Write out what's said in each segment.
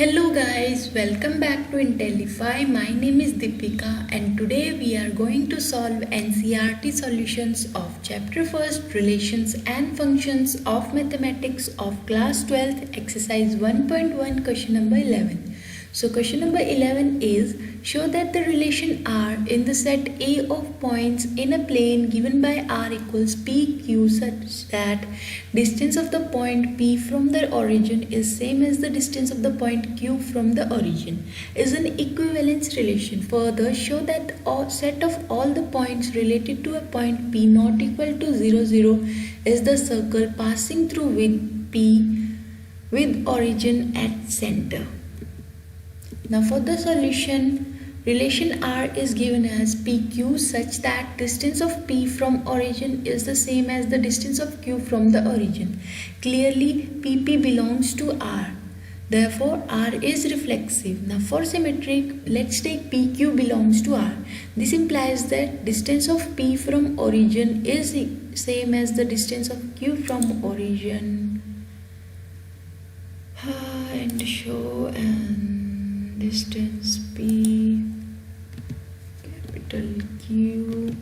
Hello guys, welcome back to Intellify. My name is Deepika and today we are going to solve NCERT solutions of chapter 1st Relations and Functions of Mathematics of class 12th exercise 1.1 question number 11. So question number 11 is show that the relation R in the set A of points in a plane given by R equals PQ such that distance of the point P from the origin is same as the distance of the point Q from the origin is an equivalence relation. Further, show that the set of all the points related to a point P not equal to 0, 0 is the circle passing through with P with origin at center. Now for the solution, relation R is given as PQ such that distance of P from origin is the same as the distance of Q from the origin. Clearly, PP belongs to R. Therefore, R is reflexive. Now for symmetric, let's take PQ belongs to R. This implies that distance of P from origin is same as the distance of Q from origin. And show distance P, capital Q,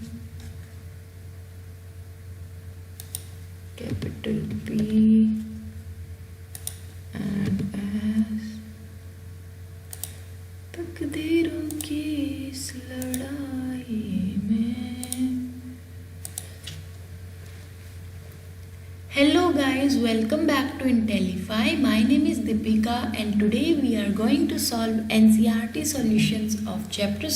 capital P and S. तकदीरों की इस लड़ाई में. Hello guys, welcome back to Intellify. My name is Deepika and today we are going to solve NCERT solutions of chapter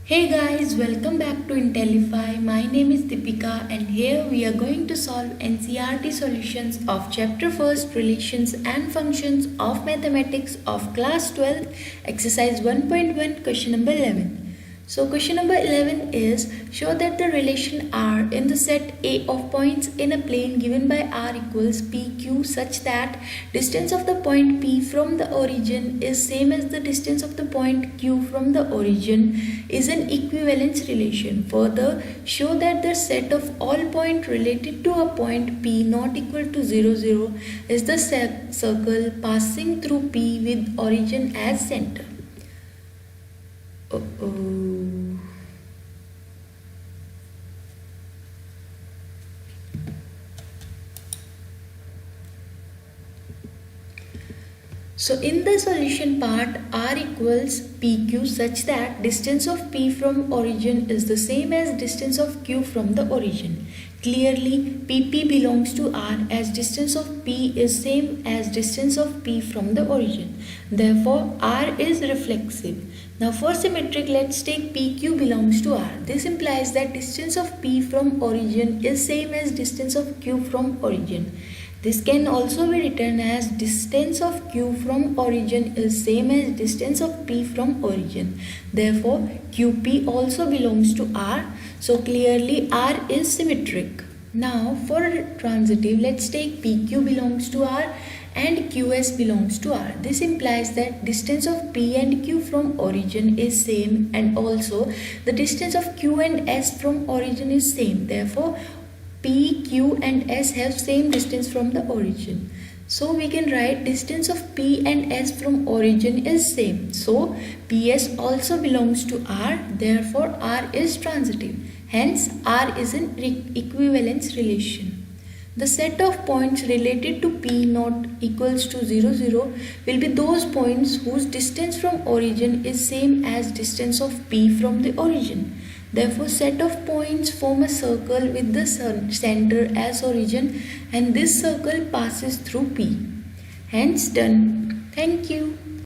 Hey guys, welcome back to Intellify. My name is Deepika and here we are going to solve NCERT solutions of chapter 1st Relations and Functions of Mathematics of class 12 exercise 1.1 question number 11. So question number 11 is show that the relation R in the set A of points in a plane given by R equals PQ such that distance of the point P from the origin is same as the distance of the point Q from the origin is an equivalence relation. Further, show that the set of all points related to a point P not equal to 0, 0 is the circle passing through P with origin as center. So in the solution part, R equals PQ such that distance of P from origin is the same as distance of Q from the origin. Clearly, PP belongs to R as distance of P is same as distance of P from the origin. Therefore, R is reflexive. Now for symmetric, let's take PQ belongs to R. This implies that distance of P from origin is same as distance of Q from origin. This can also be written as distance of Q from origin is same as distance of P from origin. Therefore, QP also belongs to R. So clearly R is symmetric. Now for transitive, let's take PQ belongs to R and QS belongs to R. This implies that distance of P and Q from origin is same and also the distance of Q and S from origin is same. Therefore, P, Q and S have same distance from the origin. So we can write distance of P and S from origin is same. So PS also belongs to R. Therefore R is transitive. Hence R is an equivalence relation. The set of points related to P not equals to 0, 0 will be those points whose distance from origin is same as distance of P from the origin. Therefore, set of points form a circle with the center as origin and this circle passes through P. Hence done. Thank you.